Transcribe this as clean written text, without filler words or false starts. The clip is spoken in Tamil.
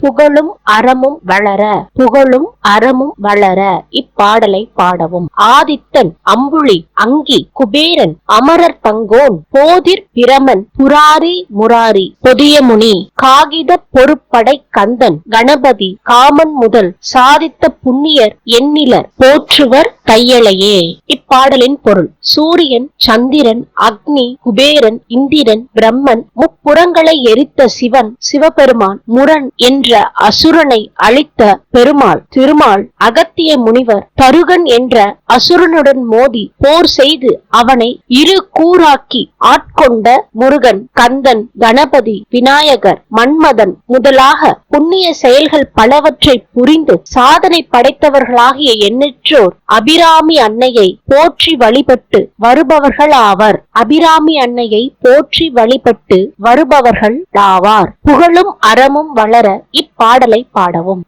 புகழும் அறமும் வளர புகழும் அறமும் வளர இப்பாடலை பாடவும். ஆதித்தன் அம்புலி அங்கி குபேரன் அமரர் தங்கோன் போதிர் பிரமன் புராரி முராரி பொதியமுனி காகித பொறுப்படை கந்தன் கணபதி காமன் முதல் சாதித்த புண்ணியர் எண்ணிலர் போற்றுவர் தையலையே. இப்பாடலின் பொருள்: சூரியன், சந்திரன், அக்னி, குபேரன், இந்திரன், பிரம்மன், முப்புறங்களை எரித்த சிவன் சிவபெருமான், முரண் என்ற அசுரனை அழித்த பெருமாள் திருமால், அகத்திய முனிவர் தருகன் என்ற அசுரனுடன் மோதி போர் செய்து அவனை இரு கூறாக்கி ஆட்கொண்ட முருகன், கந்தன், கணபதி, விநாயகர், மன்மதன் முதலாக புண்ணிய செயல்கள் பலவற்றை புரிந்து சாதனை படைத்தவர்களாகிய எண்ணற்றோர் அபிராமி அன்னையை போற்றி வழிபட்டு வருபவர்கள் ஆவர். அபிராமி அன்னையை போற்றி வழிபட்டு வருபவர்கள் ஆவார். புகழும் அறமும் வளர இப்பாடலை பாடவும்.